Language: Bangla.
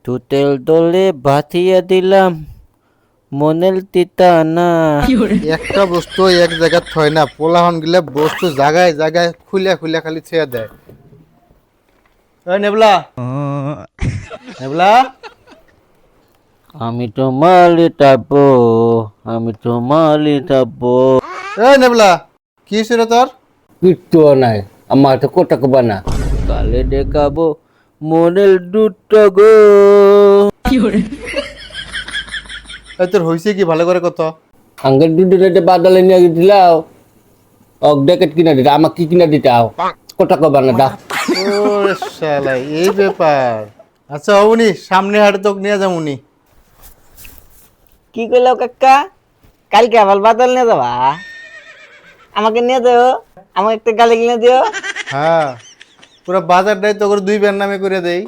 তুতেল দলে বাথিয়া দিলাম মনেল তিতা না। একটা বস্তু এক জায়গায় থয় না, পোলাহন গিলা বস্তু জায়গায় জায়গায় খুলে খুলে খালি ছেড়ে দেয়। ওই নেবলা, নেবলা, আমি তো মালি টাবো, আমি তো মালি টাবো। এই নেবলা, কি ছিল তোর? কিচ্ছু নাই, আমার তো কোটাক বানা। কালে দেখাবো মনেল দুটো গো। এই তোর হয়েছে কি ভালো করে কত? আঙ্গের দুধে বাদালে নিয়ে গেছিলাও, অক ডেকেট কিনা দিতা, আমাকে কি কিনা দিতাও? কোটাক বানা দা। ওরে শালা, এই ব্যাপার। আচ্ছা উনি সামনে হাটে তোকে নিয়ে যাবো উনি। কি কইলো কাকা? কালকে আবার বাদল নিয়ে যাবা? আমাকে নিয়ে যাও, আমাকে একটা গালি কিনে দিও। হ্যাঁ, পুরো বাজারটাই তো করে দুই বের নামে করে দেই।